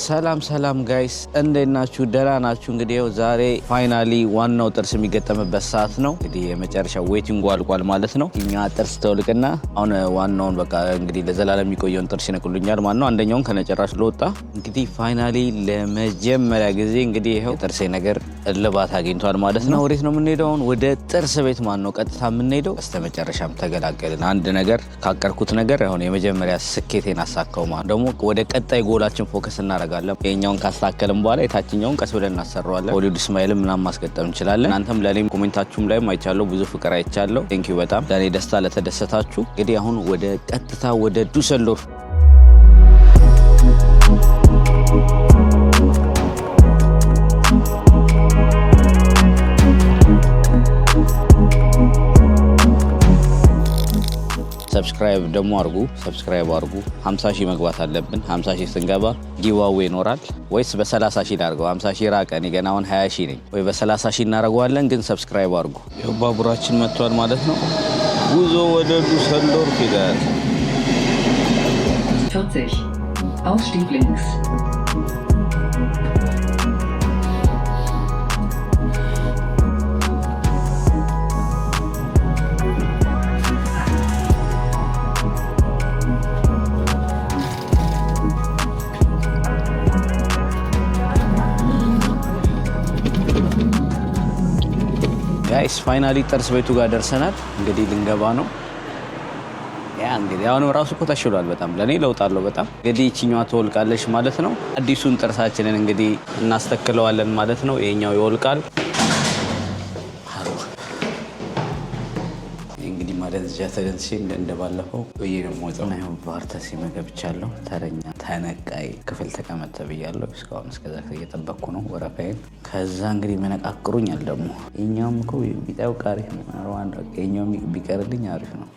ሰላም ጋይስ እንዴት ናችሁ? ደህና ናችሁ? እንግዲህ ዛሬ ፋይናሊ ዋናው ጥርስ የሚገጠምበት ሰዓት ነው። እንግዲህ የመጨረሻው ዌቲንግ አልቋል ማለት ነው። እኛ ጥርስ ተውልቅና አሁን ዋናውን በቃ እንግዲህ ለዘላለም የሚቆየውን ጥርስ ይነቅሉኛል ማለት ነው። አንደኛውን ከነጨራሽ ለወጣ እንግዲህ ፋይናሊ ለመጀመሪያ ጊዜ እንግዲህ ይሄው ጥርሴ ነገር እልባት አግኝቷል ማለት ነው። ወዴት ነው የምንሄደው? ወደ ጥርስ ቤት ማለት ነው ቀጥታ የምንሄደው። በስተመጨረሻም ተገላገልን። አንድ ነገር ካቀርኩት ነገር አሁን የመጀመሪያ ስኬቴን አሳካው ማለት ደግሞ ወደ ቀጣይ ጎላችን ፎከስ እናደርጋለን። የኛውን ካስተካከልን በኋላ የታችኛውን ቀስ ብለን እናሰራዋለን። ሆሊውድ ስማይልም ምናምን ማስገጠም እንችላለን። እናንተም ለኔም ኮሜንታችሁም ላይ አይቻለሁ፣ ብዙ ፍቅር አይቻለሁ። ቴንኪዩ በጣም ለኔ ደስታ ለተደሰታችሁ። እንግዲህ አሁን ወደ ቀጥታ ወደ ዱሰልዶርፍ ሰብስክራይብ ደግሞ አርጉ። 50 ሺህ መግባት አለብን። 50 ሺህ ስንገባ ጊቫዌ ይኖራል። ወይስ በ30 ሺህ እናርገው? 50 ሺህ ራቀ። እኔ ገና አሁን 20 ሺህ ነኝ። ወይ በ30 ሺህ እናደርገዋለን። ግን ሰብስክራይብ አርጉ። ባቡራችን መጥቷል ማለት ነው። ጉዞ ወደ ዱሰልዶርፍ ይላል። 40 Ausstieg links. ጋይስ ፋይናሊ ጥርስ ቤቱ ጋር ደርሰናል። እንግዲህ ልንገባ ነው። ያ እንግዲህ አሁንም ራሱ እኮ ተሽሏል። በጣም ለኔ ለውጣለሁ በጣም። እንግዲህ እቺኛዋ ትወልቃለች ማለት ነው። አዲሱን ጥርሳችንን እንግዲህ እናስተክለዋለን ማለት ነው። ይሄኛው ይወልቃል። እንግዲህ ማደንዘዣ ተደንስቼ እንደባለፈው ብዬ ነው የምወጣው። ባርተሲ መገብቻለሁ። ተረኛ ተነቃይ ክፍል ተቀመጥ ተብያለሁ። እስካሁን እስከዛ እየጠበቅኩ ነው ወረፋዬን። ከዛ እንግዲህ መነቃቅሩኛል ደግሞ። የኛውም እኮ ቢጠውቅ አሪፍ ነው። የኛውም ቢቀርልኝ አሪፍ ነው።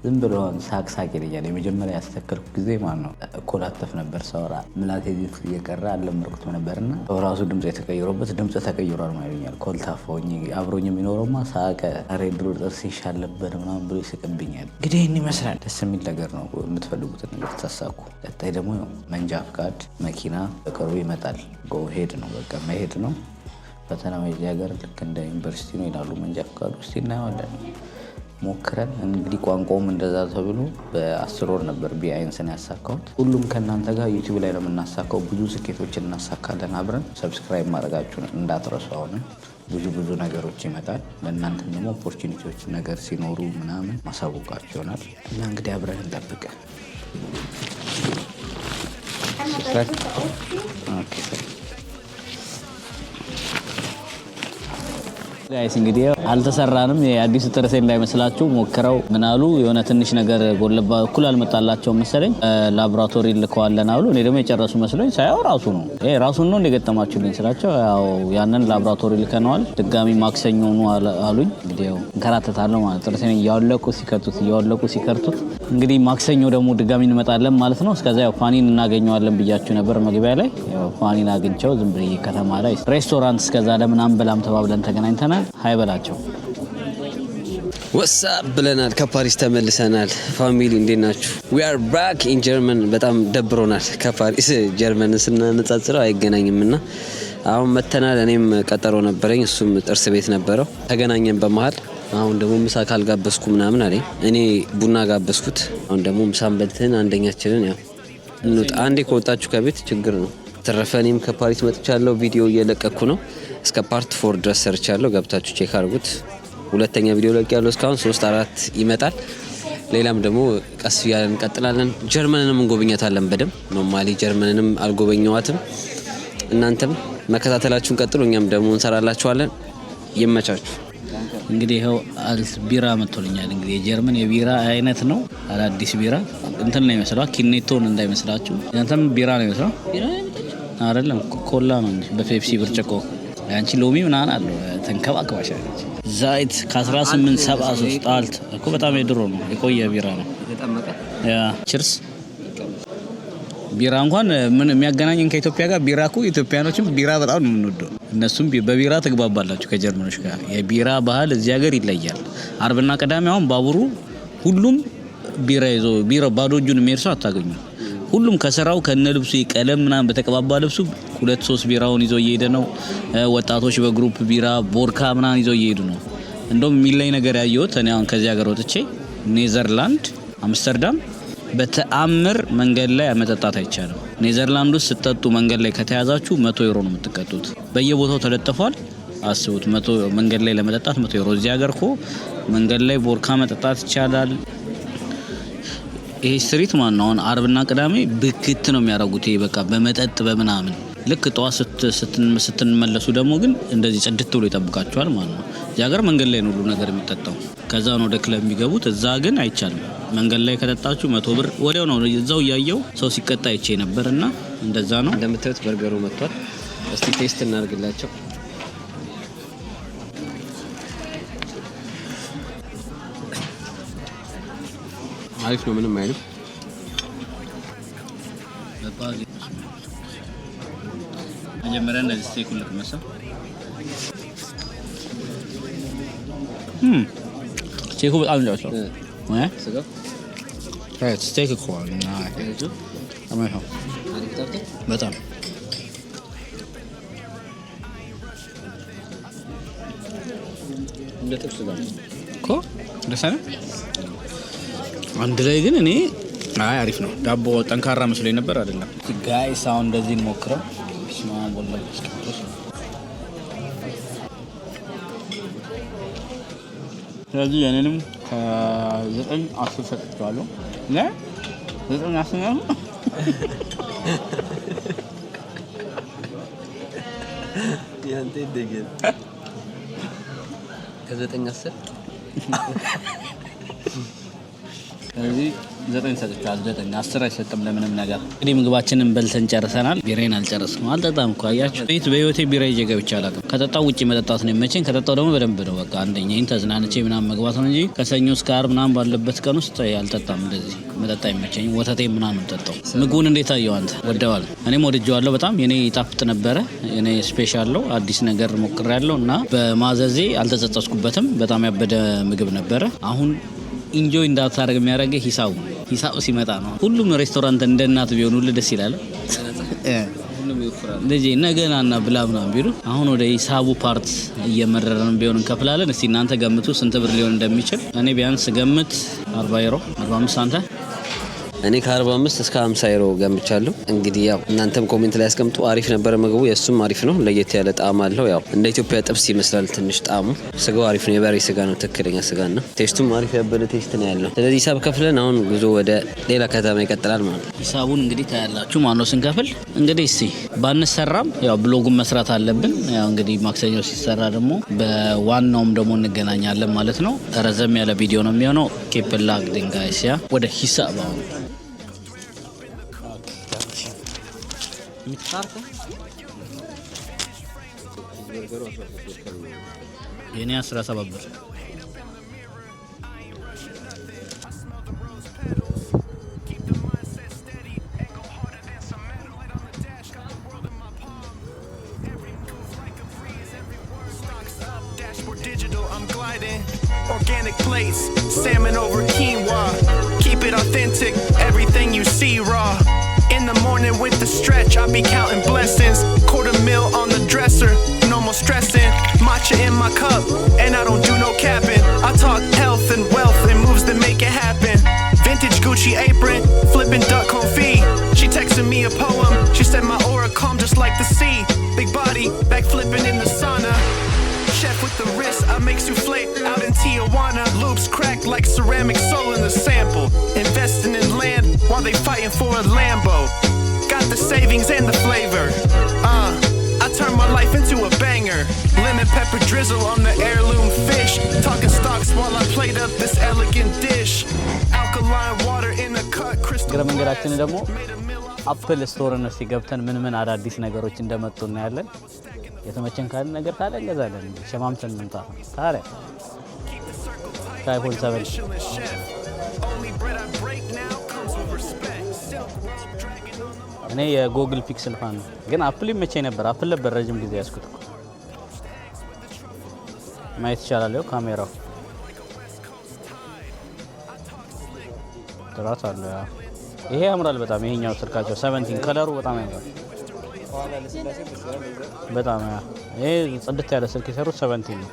ዝም ብሎ ሳቅ ይለኛል። የመጀመሪያ ያስተከልኩ ጊዜ ማለት ነው እኮላተፍ ነበር ሳወራ ምላቴ ዚት እየቀረ አለመርኩት ነበርና ራሱ ድምፅ የተቀየረበት ድምፅ ተቀይሯል ማለት ይኛል። ኮልታፋውኝ አብሮኝ የሚኖረውማ ሳቀ። ሬ ድሮ ጥርስ ይሻል ነበር ምናምን ብሎ ይስቅብኛል። እንግዲህ ይህን ይመስላል። ደስ የሚል ነገር ነው። የምትፈልጉትን ነገር ተሳኩ። ቀጣይ ደግሞ መንጃ ፍቃድ መኪና በቅርቡ ይመጣል። ሄድ ነው በቃ መሄድ ነው። ፈተና የዚህ ሀገር ልክ እንደ ዩኒቨርሲቲ ነው ይላሉ። መንጃ ፍቃድ ውስጥ እናየዋለን ሞክረን እንግዲህ ቋንቋውም እንደዛ ተብሎ በ10 ወር ነበር ቢአይንስን ያሳካሁት። ሁሉም ከእናንተ ጋር ዩቲዩብ ላይ ነው የምናሳካው። ብዙ ስኬቶችን እናሳካለን አብረን። ሰብስክራይብ ማድረጋችሁን እንዳትረሱ። አሁንም ብዙ ነገሮች ይመጣል። ለእናንተም ደግሞ ኦፖርቹኒቲዎች ነገር ሲኖሩ ምናምን ማሳወቃችሁ ይሆናል እና እንግዲህ አብረን እንጠብቅ። ጋይስ እንግዲህ አልተሰራንም። የአዲስ ጥርሴ እንዳይመስላችሁ ሞክረው ምናሉ የሆነ ትንሽ ነገር ጎልባ እኩል አልመጣላቸው መሰለኝ። ላቦራቶሪ ልከዋለን አሉ። እኔ ደግሞ የጨረሱ መስሎኝ ሳያው ራሱ ነው ራሱን ነው እንደገጠማችሁልኝ ስላቸው ያው ያንን ላቦራቶሪ ልከነዋል። ድጋሚ ማክሰኞ ነው አሉኝ። እንግዲህ ያው እንከራተታለሁ ማለት ጥርሴን እያወለቁ ሲከርቱት እንግዲህ ማክሰኞ ደግሞ ድጋሚ እንመጣለን ማለት ነው። እስከዛ ያው ፋኒን እናገኘዋለን ብያችሁ ነበር መግቢያ ላይ። ያው ፋኒን አግኝቸው ዝም ብዬ ከተማ ላይ ሬስቶራንት እስከዛ ለምናምን በላም ተባብለን ተገናኝተናል። ሃይ በላቸው ወሳብ ብለናል። ከፓሪስ ተመልሰናል። ፋሚሊ እንዴት ናችሁ? we are back in German። በጣም ደብሮናል። ከፓሪስ ጀርመን ስናነጻጽረው አይገናኝምና አሁን መተናል። እኔም ቀጠሮ ነበረኝ፣ እሱም ጥርስ ቤት ነበረው። ተገናኘን በመሃል። አሁን ደግሞ ምሳ ካልጋበስኩ ምናምን አለኝ። እኔ ቡና ጋበስኩት። አሁን ደግሞ ምሳን በልተን አንደኛችንን ያው እንውጣ። አንዴ ከወጣችሁ ከቤት ችግር ነው። ተረፈ እኔም ከፓሪስ መጥቻለሁ። ቪዲዮ እየለቀኩ ነው። እስከ ፓርት 4 ድረስ ሰርቻለሁ። ገብታችሁ ቼክ አድርጉት። ሁለተኛ ቪዲዮ ለቅያለሁ። እስካሁን 3-4 ይመጣል። ሌላም ደግሞ ቀስ እያለን እንቀጥላለን። ጀርመንንም እንጎብኛታለን በደንብ። ኖርማሊ ጀርመንንም አልጎበኘዋትም። እናንተም መከታተላችሁን ቀጥሉ። እኛም ደግሞ እንሰራላችኋለን። ይመቻችሁ። እንግዲህ ይኸው ቢራ መጥቶልኛል። እንግዲህ የጀርመን የቢራ አይነት ነው። አዲስ ቢራ እንትን ነው የሚመስለው። ኪኔቶን እንዳይመስላችሁ። እናንተም ቢራ ነው የሚመስለው። አይደለም ኮላ ነው እንጂ በፔፕሲ ብርጭቆ ያንቺ ሎሚ ምናምን አለው። ተንከባከባሻለች። ዛይት ከ1873 አልት እኮ በጣም የድሮ ነው፣ የቆየ ቢራ ነው። ያ ቺርስ። ቢራ እንኳን ምን የሚያገናኝን ከኢትዮጵያ ጋር? ቢራ እኮ ኢትዮጵያኖችም ቢራ በጣም ነው የምንወደው። እነሱም በቢራ ተግባባላችሁ ከጀርመኖች ጋር። የቢራ ባህል እዚህ ሀገር ይለያል። አርብና ቅዳሜ አሁን ባቡሩ ሁሉም ቢራ ይዞ ቢራ ባዶ እጁን የሚሄድ ሰው አታገኙ። ሁሉም ከስራው ከነ ልብሱ ቀለም ምናምን በተቀባባ ልብሱ 2-3 ቢራውን ይዘው እየሄደ ነው። ወጣቶች በግሩፕ ቢራ ቦርካ ምናምን ይዘው እየሄዱ ነው። እንደውም የሚለኝ ነገር ያየሁት እኔ አሁን ከዚህ ሀገር ወጥቼ ኔዘርላንድ አምስተርዳም በተአምር መንገድ ላይ መጠጣት አይቻልም። ኔዘርላንድ ውስጥ ስትጠጡ መንገድ ላይ ከተያዛችሁ 100 ዩሮ ነው የምትቀጡት። በየቦታው ተለጥፏል። አስቡት 100 መንገድ ላይ ለመጠጣት 100 ዩሮ። እዚህ ሀገር እኮ መንገድ ላይ ቦርካ መጠጣት ይቻላል። ይሄ ስትሪት ማን ነው? አሁን አርብና ቅዳሜ ብክት ነው የሚያደርጉት። ይሄ በቃ በመጠጥ በምናምን ልክ ጠዋት ስትመለሱ ደግሞ ግን እንደዚህ ጽድት ብሎ ይጠብቃቸዋል ማለት ነው። እዚህ ሀገር መንገድ ላይ ነው ሁሉ ነገር የሚጠጣው። ከዛ ነው ወደ ክለብ የሚገቡት። እዛ ግን አይቻልም። መንገድ ላይ ከጠጣችሁ 100 ብር ወዲያው ነው። እዛው እያየው ሰው ሲቀጣ አይቼ ነበርና እንደዛ ነው። እንደምታዩት በርገሩ መጥቷል። እስቲ ቴስት እናድርግላቸው። አሪፍ ነው፣ ምንም አይልም። መጀመሪያ እንደዚህ ስቴኩን ልቅመሰው። ስቴኩ በጣም ነው ስጋው ስቴክ እኮ በጣም እንደ ጥብስ ነው እኮ ደስ አይልም። አንድ ላይ ግን እኔ አሪፍ ነው። ዳቦ ጠንካራ መስሎኝ ነበር አይደለም። ጋይስ አሁን እንደዚህ እንሞክረው። ስማን ወላሂ እስከ ስለዚህ የኔንም ከ9-10 ሰጥቻለሁ። ነ 9-10 ነው። ያንተ ደገ ከ9-10 ስለዚህ 9 ሰጥቻለሁ። 9-10 አይሰጥም ለምንም ነገር። እንግዲህ ምግባችንን በልተን ጨርሰናል። ቢራዬን አልጨረስኩም። አልጠጣም እኮ አያችሁ። በህይወቴ ቢራ ይዤ ገብቼ አላውቅም። ከጠጣው ውጪ መጠጣት ነው የሚመቸኝ። ከጠጣው ደግሞ በደንብ ነው በቃ አንደኛዬን ተዝናንቼ ምናምን መግባት ነው እንጂ ከሰኞ እስከ ዓርብ ምናምን ባለበት ቀን ውስጥ አልጠጣም። እንደዚህ መጠጣ አይመቸኝም። ወተቴ ምናምን ጠጣው። ምግቡን እንዴት አየው አንተ? ወደዋል? እኔም ወድጄዋለሁ በጣም። የኔ ይጣፍጥ ነበረ። የኔ ስፔሻል ነው። አዲስ ነገር ሞክሬያለሁ እና በማዘዜ አልተጸጸትኩበትም። በጣም ያበደ ምግብ ነበረ። አሁን ኢንጆይ እንዳታደርግ የሚያደርገው ሂሳቡ ሲመጣ ነው። ሁሉም ሬስቶራንት እንደ እናት ቢሆን ሁሉ ደስ ይላል። ልጄ ነገናና ብላ ምናምን ቢሉ አሁን ወደ ሂሳቡ ፓርት እየመረረን ቢሆን እንከፍላለን። እስቲ እናንተ ገምቱ ስንት ብር ሊሆን እንደሚችል። እኔ ቢያንስ ገምት 40 ዩሮ 45 አንተ እኔ ከ45 እስከ 50 ዩሮ ገምቻለሁ። እንግዲህ ያው እናንተም ኮሜንት ላይ ያስቀምጡ። አሪፍ ነበረ ምግቡ፣ የሱም አሪፍ ነው። ለየት ያለ ጣዕም አለው። ያው እንደ ኢትዮጵያ ጥብስ ይመስላል ትንሽ ጣዕሙ። ስጋው አሪፍ ነው፣ የበሬ ስጋ ነው፣ ትክክለኛ ስጋና ቴስቱም አሪፍ ያበደ ቴስት ነው ያለው። ስለዚህ ሂሳብ ከፍለን አሁን ጉዞ ወደ ሌላ ከተማ ይቀጥላል ማለት ነው። ሂሳቡን እንግዲህ ታያላችሁ ማነው ስንከፍል። እንግዲህ እስቲ ባንሰራም ያው ብሎጉን መስራት አለብን። ያው እንግዲህ ማክሰኞ ሲሰራ ደግሞ በዋናውም ደግሞ እንገናኛለን ማለት ነው። ረዘም ያለ ቪዲዮ ነው የሚሆነው። ኬፕላ ግንጋይሲያ ወደ ሂሳብ አሁን የኔ 17 ብር Organic plates, salmon over quinoa. Keep it authentic, everything you see raw. In the morning with the stretch, I be counting blessings. $250,000 on the dresser, no more stressing. Matcha in my cup, and I don't do no capping. I talk health and wealth and moves that make it happen. Vintage Gucci apron, flipping duck confit. She texted me a poem, she said my aura calm just like the sea. Big body, back flipping in the sauna. Chef with the wrist, I make souffle out in Tijuana. Loops cracked like ceramic soul in the sample. Investing in land while they fighting for a Lambo. Got the savings and the flavor. I turned my life into a banger. Lemon pepper drizzle on the heirloom fish. Talking stocks while I plate up this elegant dish. Alkaline water in a cut crystal. መንገዳችን ደግሞ አፕል ስቶርን እስቲ ገብተን ምን አዳዲስ ነገሮች እንደመጡ እናያለን። የተመቸን ካለ ነገር ካለ እንገዛለን። ሸማምተን እንምጣ። ታዲያ አይፎን 7 እኔ የጎግል ፒክሰል ፋን ነው፣ ግን አፕል ይመቸኝ ነበር። አፕል ነበር ረጅም ጊዜ ያስኩት። ማየት ይቻላል። ያው ካሜራው ጥራት አለው። ይሄ ያምራል በጣም ይሄኛው ስልካቸው 17 ከለሩ በጣም ያምራል በጣም ይሄ ጽድት ያለ ስልክ የሰሩት 17 ነው።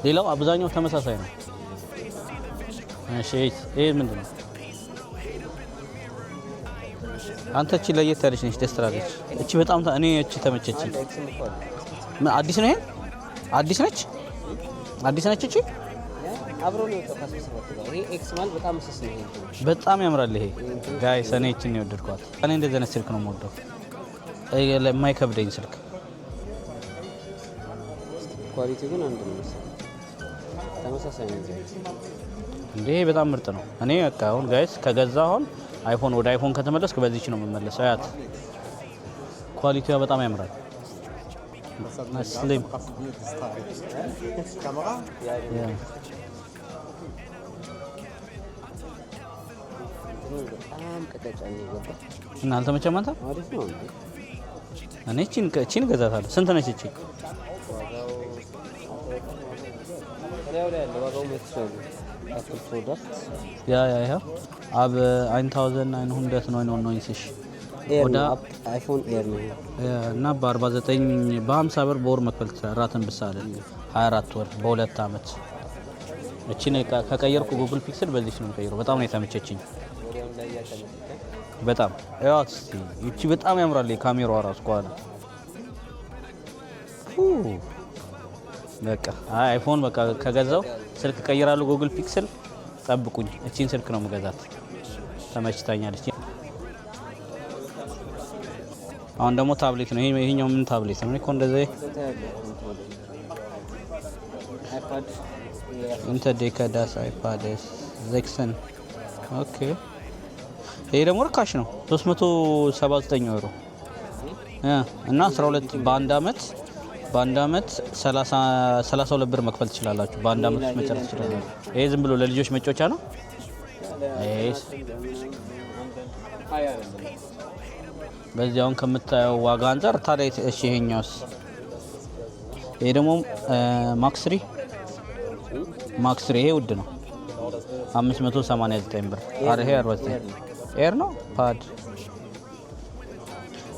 ሌላው አብዛኛው ተመሳሳይ ነው። እሺ ይሄ ምንድነው? አንተ እቺ ለየት ያለች ነች ደስ ትላለች። እቺ በጣም እኔ እቺ ተመቸችኝ። አዲስ ነው ይሄ? አዲስ ነች እቺ አብሮ ነው ተፋሰሰበት ጋር ይሄ ኤክስ ማለት በጣም ስስ ነው። ይሄ በጣም ያምራል። ይሄ ጋይስ እኔ እቺን ነው የወደድኳት። እኔ እንደዚህ አይነት ስልክ ነው የምወደው የማይከብደኝ ስልክ። ኳሊቲ ግን አንድ ነው ተመሳሳይ ነው እንዴ በጣም ምርጥ ነው። እኔ በቃ አሁን ጋይስ ከገዛሁ አሁን አይፎን ወደ አይፎን ከተመለስኩ በዚህች ነው የምመለሰው። አያት ኳሊቲዋ በጣም ያምራል። ስሊም ካሜራ በጣም ቀጫጫ ነው ገባ እና አልተመቸም አንተ? አሪፍ ነው። እኔ እቺን ገዛታለሁ። ስንት ነች እቺ? ያ ab 1999 ወደ አይፎን ኤር ነው እና በ49 በ50 ብር በወር መክፈል ራትን ብሳለ 24 ወር በሁለት አመት። እቺን ከቀየርኩ ጉግል ፒክሰል በዚህ ነው የምቀይረው። በጣም ነው የተመቸችኝ። በጣም ያት እቺ በጣም ያምራል። ካሜራዋ ራሱ ቋና በቃ አይፎን በቃ ከገዛው ስልክ ቀይራለሁ። ጉግል ፒክሰል ጠብቁኝ። እቺን ስልክ ነው የምገዛት። ተመችታኛለች። አሁን ደግሞ ታብሌት ነው። ይሄኛው ምን ታብሌት ነው? እኮ እንደዚህ አይፓድ ኢንተርዴካዳስ አይፓድ ዜክሰን ኦኬ። ይሄ ደግሞ ርካሽ ነው 379 ዩሮ እና 12 በአንድ አመት 32 ብር መክፈል ትችላላችሁ። በአንድ አመት ውስጥ መጨረስ ትችላላችሁ። ይሄ ዝም ብሎ ለልጆች መጫወቻ ነው። በዚህ አሁን ከምታየው ዋጋ አንፃር ታዲያ እሺ ይሄኛውስ? ይሄ ደግሞ ማክስ 3 ይሄ ውድ ነው 589 ብር። አረ ይሄ 49 ኤር ነው ፓድ።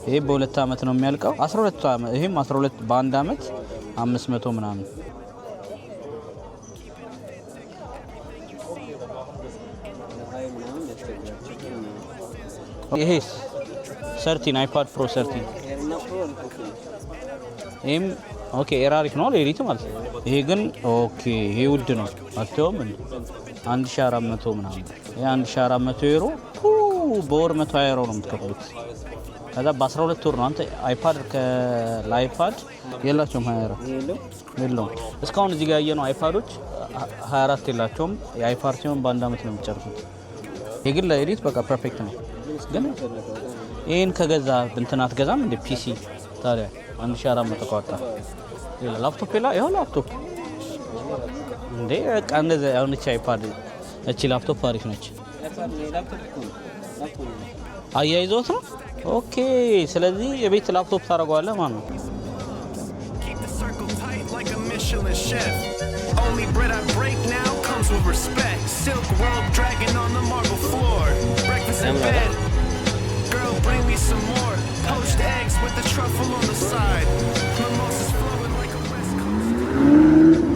ይሄ በሁለት አመት ነው የሚያልቀው 12 አመት። ይሄም 12 በአንድ አመት 500 ምናምን። ይሄስ 13 አይፓድ ፕሮ 13 ይሄም ኦኬ ኤራሪክ ነው ለኤዲት ማለት ነው። ይሄ ግን ኦኬ ይሄ ውድ ነው አትተውም እንዴ 1400 ምናምን። ይሄ 1400 ዩሮ በወር 120 ዩሮ ነው የምትከፍሉት። ከዛ በ12 ወር ነው። አንተ አይፓድ ለአይፓድ የላቸውም 24 የለውም። እስካሁን እዚህ ጋር ያየነው አይፓዶች 24 የላቸውም። የአይፓድ ሲሆን በአንድ አመት ነው የሚጨርሱት። ይሄ ግን ለኤዲት በቃ ፐርፌክት ነው። ግን ይሄን ከገዛ እንትን አትገዛም እንደ ፒሲ ታዲያ 1400 ተቋጣ። ላፕቶፕ ይኸው ላፕቶፕ እንዴ በቃ እንደዛ አሁን እቺ አይፓድ እቺ ላፕቶፕ አሪፍ ነች። አያይዞት ነው ኦኬ። ስለዚህ የቤት ላፕቶፕ ታደርገዋለህ ማለት ነው። Only bread I break now comes with respect. Silk robe dragging on the marble floor. Breakfast in bed. Girl, bring me some more. Poached eggs with the truffle on the side. Mimosas flowing like a West Coast.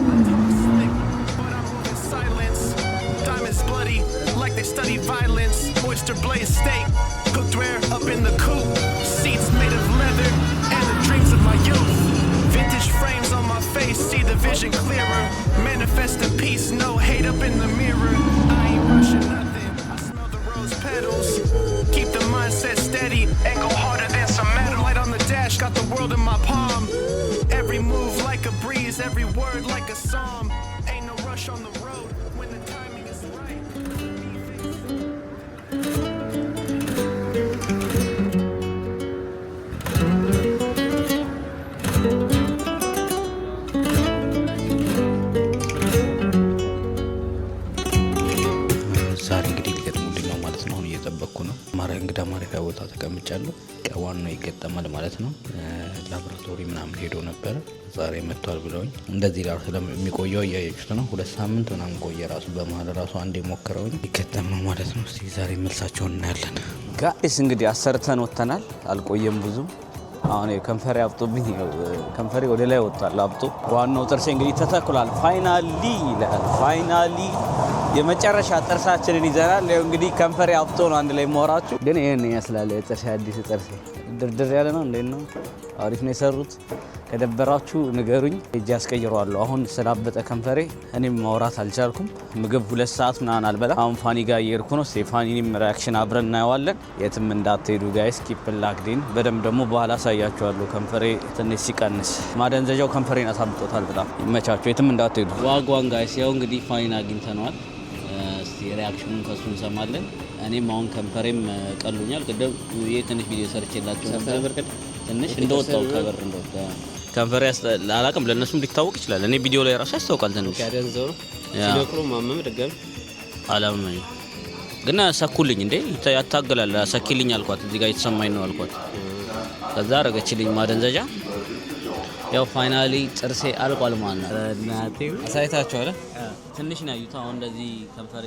I talk slick, but I'm moving silence. Diamonds bloody like they study violence. Oyster blaze steak, cooked rare up in the coop. Seats made of leather and the dreams of my youth. Vintage frames on my face, see the vision clearer. Manifest in peace, no hate up in the mirror. I ain't rushing nothing, I smell the rose petals. Keep the mindset steady and go harder than some metal. Light on the dash, got the world in my palm. Every move like a breeze, every word like a psalm. Ain't no rush on the road when the timing is right. እንግዳ ማረፊያ ቦታ ተቀምጫለሁ። ቀዋን ነው ይገጠማል ማለት ነው። ላቦራቶሪ ምናምን ሄዶ ነበረ ዛሬ መጥቷል ብለውኝ እንደዚህ ራሱ ስለሚቆየው እያያችሁት ነው። 2 ሳምንት ምናምን ቆየ ራሱ በመሀል ራሱ አንዴ ሞክረውኝ ይከተም ነው ማለት ነው። እስቲ ዛሬ መልሳቸውን እናያለን ጋይስ። እንግዲህ አሰርተን ወጥተናል። አልቆየም ብዙ። አሁን ከንፈሬ አብጦብኝ ከንፈሬ ወደ ላይ ወጣል አብጦ። ዋናው ጥርሴ እንግዲህ ተተክሏል። ፋይናሊ የመጨረሻ ጥርሳችንን ይዘናል። እንግዲህ ከንፈሬ አብጦ ነው አንድ ላይ ማወራችሁ። ግን ይሄን ይመስላል የጥርሴ አዲስ ጥርሴ። ድርድር ያለ ነው። እንዴት ነው? አሪፍ ነው የሰሩት። ከደበራችሁ ንገሩኝ፣ እጅ ያስቀይረዋለሁ። አሁን ስላበጠ ከንፈሬ እኔም ማውራት አልቻልኩም። ምግብ 2 ሰዓት ምናምን አልበላ። አሁን ፋኒ ጋር እየሄድኩ ነው። ስቴፋኒንም ሪያክሽን አብረን እናየዋለን። የትም እንዳትሄዱ ጋይስ፣ ኪፕ ላክዲን። በደንብ ደግሞ በኋላ አሳያችኋለሁ። ከንፈሬ ትንሽ ሲቀንስ ማደንዘዣው ከንፈሬን አሳብጦታል በጣም። ይመቻቸው፣ የትም እንዳትሄዱ። ዋጓን ጋይስ፣ ያው እንግዲህ ፋኒን አግኝተነዋል። እስቲ ሪያክሽኑን ከሱ እንሰማለን። እኔም አሁን ከንፈሬም ቀሉኛል። ቅድም ትንሽ ቪዲዮ ሰርቼላችሁ ነበር። ትንሽ እንደወጣው ከበር እንደወጣው ከንፈሬ አላቅም። ለእነሱም ሊታወቅ ይችላል። እኔ ቪዲዮ ላይ ራሱ ያስታውቃል። ትንሽ ያደንዘው ሲነክሩ ማመም ደገም አላመመኝ ግን ሰኩልኝ። እንዴ ያታገላል። ሰኪልኝ አልኳት። እዚህ ጋር የተሰማኝ ነው አልኳት። ከዛ አረገችልኝ ማደንዘጃ። ያው ፋይናሊ ጥርሴ አልቋል ማለት ነው። እናቴ ሳይታችሁ አለ ትንሽ ነው ያዩት። አሁን እንደዚህ ከንፈሬ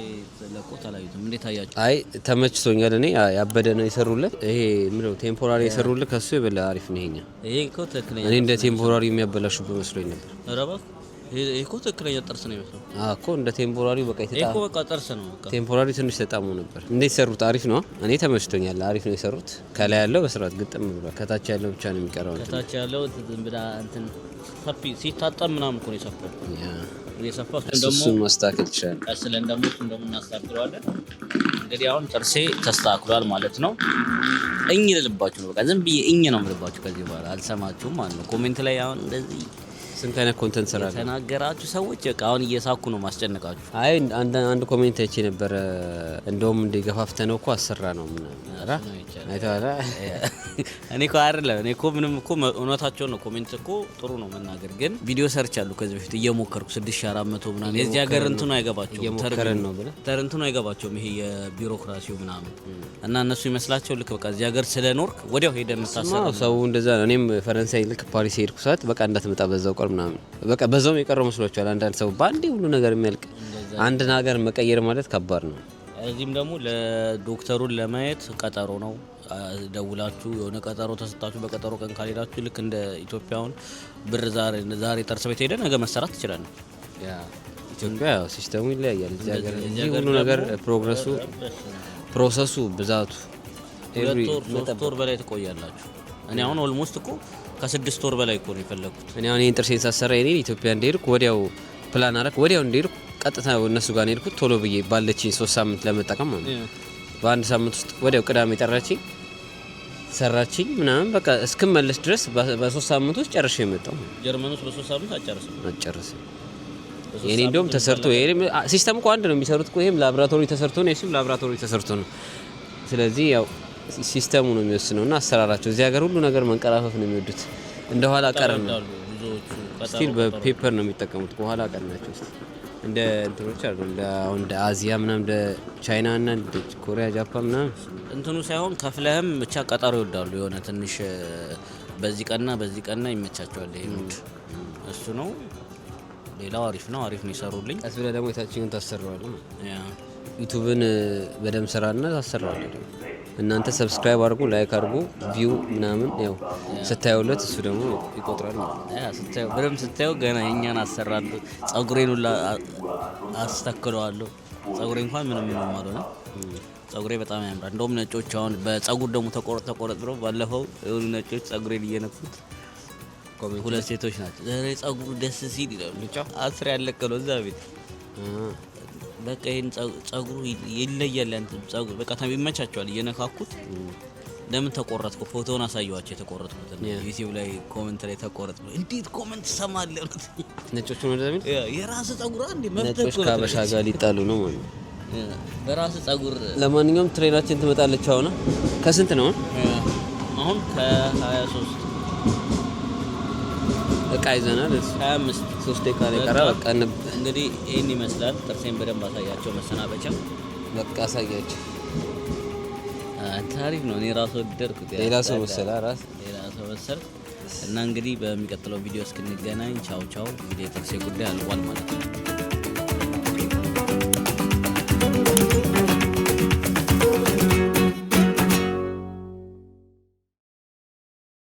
ለቆ ተላዩትም። እንዴት አያችሁ? አይ ተመችቶኛል። እኔ ያበደ ነው የሰሩለት። ይሄ ምንድነው ቴምፖራሪ የሰሩለት ከሱ የበለ አሪፍ ነው ይሄኛ። ይሄ እኮ ትክክለኛ። እኔ እንደ ቴምፖራሪ የሚያበላሹበት መስሎኝ ነበር። ረባክ ይሄ እኮ ትክክለኛ ጥርስ ነው የሚመስለው። እኮ እንደ ቴምፖራሪ በቃ ይተጣ እኮ በቃ ጥርስ ነው። ቴምፖራሪ ትንሽ ተጣሙ ነበር። እንዴት ሰሩት? አሪፍ ነው። እኔ ተመችቶኛል። አሪፍ ነው የሰሩት። ከላይ ያለው በስርዓት ግጥም ብሏል። ከታች ያለው ብቻ ነው የሚቀረው። ከታች ያለው ዝም ብላ እንትን ሰፊ ሲታጠም ምናምን እኮ ነው የሰፋው። የሰፋው እሱን ማስተካከል ይችላል። አስለን ደግሞ እሱን ደግሞ እናስተካክለዋለን። እንግዲህ አሁን ጥርሴ ተስተካክሏል ማለት ነው። እኝ ልልባችሁ ነው በቃ ዝም ብዬ እኝ ነው የምልባችሁ። ከዚህ በኋላ አልሰማችሁም ማለት ነው። ኮሜንት ላይ አሁን እንደዚህ ስንት አይነት ኮንተንት ሰራ ተናገራችሁ ሰዎች። በቃ አሁን እየሳኩ ነው ማስጨነቃችሁ። አይ አንድ ኮሜንት አይቼ ነበር። እንደውም እንደገፋፍተ ነው እኮ አሰራ ነው ምናምን አራ አይታራ። እኔ እኮ አይደለም እኔ እኮ ምንም እኮ እውነታቸው ነው። ኮሜንት እኮ ጥሩ ነው መናገር። ግን ቪዲዮ ሰርቻለሁ ከዚህ በፊት እየሞከርኩ 6400 ምናምን የዚህ ሀገር እንትኑ አይገባቸውም። እየሞከረን ነው ብለ ተርንቱን አይገባቸውም። ይሄ የቢሮክራሲው ምናምን እና እነሱ ይመስላቸው ልክ በቃ እዚህ ሀገር ስለኖርክ ወዲያው ሄደ የምታሰራው ሰው እንደዛ ነው። እኔም ፈረንሳይ ልክ ፓሪስ ሄድኩ ሰዓት በቃ እንዳትመጣ በዛው ቀር ምናምን በቃ በዛውም የቀረው መስሏቸዋል አንዳንድ ሰው። ባንዴ ሁሉ ነገር የሚያልቅ አንድ ነገር መቀየር ማለት ከባድ ነው። እዚህም ደግሞ ለዶክተሩን ለማየት ቀጠሮ ነው። ደውላችሁ የሆነ ቀጠሮ ተሰጣችሁ በቀጠሮ ቀን ካልሄዳችሁ ልክ እንደ ኢትዮጵያውን ብር ዛሬ ጥርስ ቤት ሄደ ነገ መሰራት ትችላለህ። ያ ኢትዮጵያ ያው ሲስተሙ ይለያያል። እዚህ ሀገር ሁሉ ነገር ፕሮሰሱ ብዛቱ 2 ወር በላይ ትቆያላችሁ። እኔ አሁን ኦልሞስት እኮ ከ6 ወር በላይ እኮ ነው የፈለኩት። እኔ አሁን ይሄን ጥርሴን ሳሰራ እኔ ኢትዮጵያ እንደሄድኩ ወዲያው ፕላን አረክ ወዲያው እንደሄድኩ ቀጥታ እነሱ ጋር ሄድኩት። ቶሎ ብዬ ባለችኝ 3 ሳምንት ለመጠቀም ማለት ነው። በአንድ ሳምንት ውስጥ ወዲያው ቅዳሜ ጠራችኝ ሰራችኝ ምናምን በቃ እስክመለስ ድረስ በ3 ሳምንት ውስጥ ጨርሼ የመጣው። ጀርመን ውስጥ በ3 ሳምንት አጨረስም። የኔ እንደውም ተሰርቶ ሲስተም እኮ አንድ ነው የሚሰሩት እኮ። ይሄም ላብራቶሪ ተሰርቶ ነው እሱም ላብራቶሪ ተሰርቶ ነው። ስለዚህ ያው ሲስተሙ ነው የሚወስነው እና አሰራራቸው እዚህ ሀገር ሁሉ ነገር መንቀራፈፍ ነው የሚወዱት። እንደ ኋላ ቀር ነው ስቲል በፔፐር ነው የሚጠቀሙት። በኋላ ቀር ናቸው እንደ እንትኖች አሉ እንደ አዚያ ምናምን እንደ ቻይና እና እንደ ኮሪያ ጃፓን ምናምን እንትኑ ሳይሆን ከፍለህም ብቻ ቀጠሮ ይወዳሉ። የሆነ ትንሽ በዚህ ቀና ይመቻቸዋል። ይሄ እሱ ነው። ሌላው አሪፍ ነው ይሰሩልኝ። አስብለ ደግሞ የታችኛውን ታሰራዋለህ። ዩቲዩብን በደም ስራና ታሰራዋለህ። እናንተ ሰብስክራይብ አድርጉ፣ ላይክ አድርጉ፣ ቪው ምናምን ያው ስታዩለት እሱ ደግሞ ይቆጥራል ማለት ነው። ስታዩ በደም ስታዩ ገና የኛን አሰራለሁ። ጸጉሬን ሁላ አስተካክለዋለሁ። ጸጉሬ እንኳን ምንም ማለት ነው። ጸጉሬ በጣም ያምራል። እንደውም ነጮች አሁን በጸጉር ደግሞ ተቆረጥ ብለው ባለፈው የሆኑ ነጮች ጸጉሬን እየነኩት 2 ሴቶች ናቸው። ዘሬ ጸጉሩ ደስ ሲል ይላሉ። አስር ያለቀለው እዛ ቤት በቃ ይሄን ጸጉሩ ይለያል። አንተ ጸጉሩ በቃ ይመቻቸዋል እየነካኩት። ለምን ተቆረጥኩ? ፎቶውን አሳየዋቸው የተቆረጥኩት ዩቲዩብ ላይ ኮሜንት ላይ ተቆረጥኩ። እንዴት ኮሜንት ሰማለሁ? ነጮቹ ነው እንደምን የራስ ጸጉር አንዴ ነጮች ከአበሻ ጋር ሊጣሉ ነው ማለት ነው። በራስ ጸጉር። ለማንኛውም ትሬናችን ትመጣለች። ከስንት ነው አሁን? ከ23 እቃ ይዘናል። 25 3 ደቂቃ ላይ ቀረ። በቃ እንግዲህ ይሄን ይመስላል። ጥርሴን በደንብ አሳያቸው። መሰናበቻ በቃ አሳያቸው። ታሪፍ ነው። እኔ ራስ ወደድኩት። ሌላ ሰው መሰላ ራስ እየሰበሰብ እና እንግዲህ በሚቀጥለው ቪዲዮ እስክንገናኝ ቻው ቻው። እንግዲህ የጥርሴ ጉዳይ አልቋል ማለት ነው።